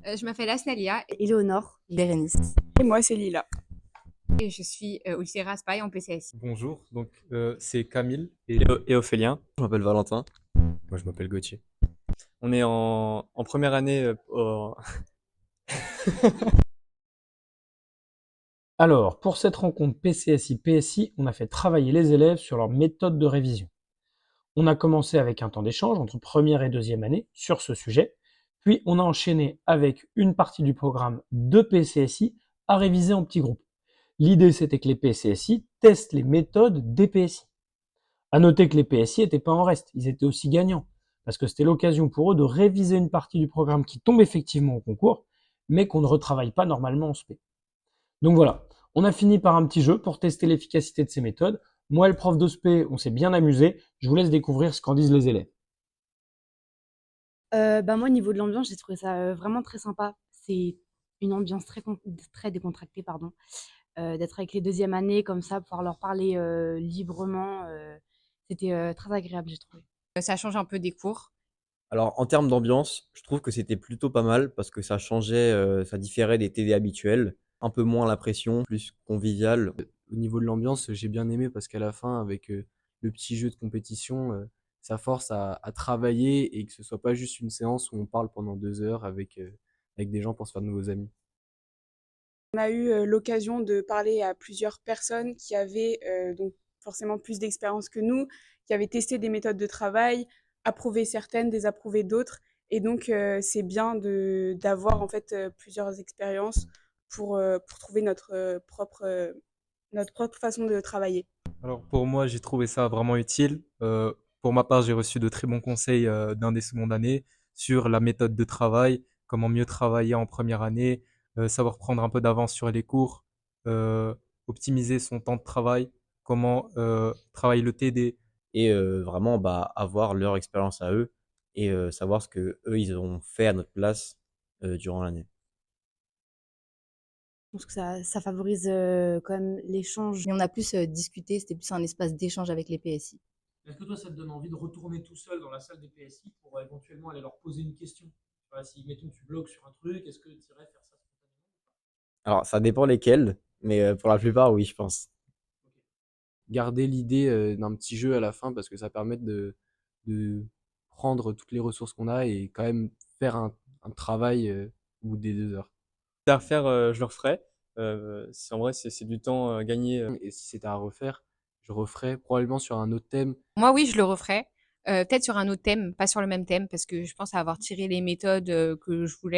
Je m'appelle Asnalia Éléonore, Bérénice. Et moi, c'est Lila. et je suis au lycée Raspail en PCSI. Bonjour, donc c'est Camille et Ophélien. Je m'appelle Valentin. Moi je m'appelle Gauthier. On est en première année Alors, pour cette rencontre PCSI-PSI, on a fait travailler les élèves sur leur méthode de révision. On a commencé avec un temps d'échange entre première et deuxième année sur ce sujet, puis on a enchaîné avec une partie du programme de PCSI à réviser en petits groupes. L'idée, c'était que les PCSI testent les méthodes des PSI. À noter que les PSI n'étaient pas en reste, ils étaient aussi gagnants, parce que c'était l'occasion pour eux de réviser une partie du programme qui tombe effectivement au concours, mais qu'on ne retravaille pas normalement en SP. Donc voilà, on a fini par un petit jeu pour tester l'efficacité de ces méthodes. Moi et le prof de SP, on s'est bien amusé. Je vous laisse découvrir ce qu'en disent les élèves. Moi, au niveau de l'ambiance, j'ai trouvé ça vraiment très sympa. C'est une ambiance très décontractée, pardon. D'être avec les deuxièmes années comme ça, pouvoir leur parler librement, c'était très agréable, j'ai trouvé. Ça change un peu des cours. Alors, en termes d'ambiance, je trouve que c'était plutôt pas mal parce que ça changeait, ça différait des TD habituels. Un peu moins la pression, plus convivial. au niveau de l'ambiance, j'ai bien aimé parce qu'à la fin, avec le petit jeu de compétition, ça force à travailler et que ce soit pas juste une séance où on parle pendant 2 heures avec des gens pour se faire de nouveaux amis. On a eu l'occasion de parler à plusieurs personnes qui avaient donc forcément plus d'expérience que nous, qui avaient testé des méthodes de travail, approuvé certaines, désapprouvé d'autres. Et donc, c'est bien d'avoir en fait plusieurs expériences pour trouver notre propre façon de travailler. Alors pour moi, j'ai trouvé ça vraiment utile. Pour ma part, j'ai reçu de très bons conseils d'un des secondes années sur la méthode de travail, comment mieux travailler en première année, savoir prendre un peu d'avance sur les cours, euh, optimiser son temps de travail, comment travailler le TD. Et vraiment, bah, avoir leur expérience à eux et savoir ce que eux ils ont fait à notre place durant l'année. Je pense que ça favorise quand même l'échange. Et on a plus discuté, c'était plus un espace d'échange avec les PSI. Est-ce que toi, ça te donne envie de retourner tout seul dans la salle des PSI pour éventuellement aller leur poser une question? Si, mettons, tu bloques sur un truc, est-ce que tu irais faire ça spontanément? Alors, ça dépend lesquels, mais pour la plupart, oui, je pense. Garder l'idée d'un petit jeu à la fin parce que ça permet de prendre toutes les ressources qu'on a et quand même faire un travail au bout des 2 heures. À refaire, je le referais. En vrai, c'est du temps gagné. Et si c'était à refaire, je referais probablement sur un autre thème. Moi, oui, je le referais. Peut-être sur un autre thème, pas sur le même thème, parce que je pense avoir tiré les méthodes que je voulais.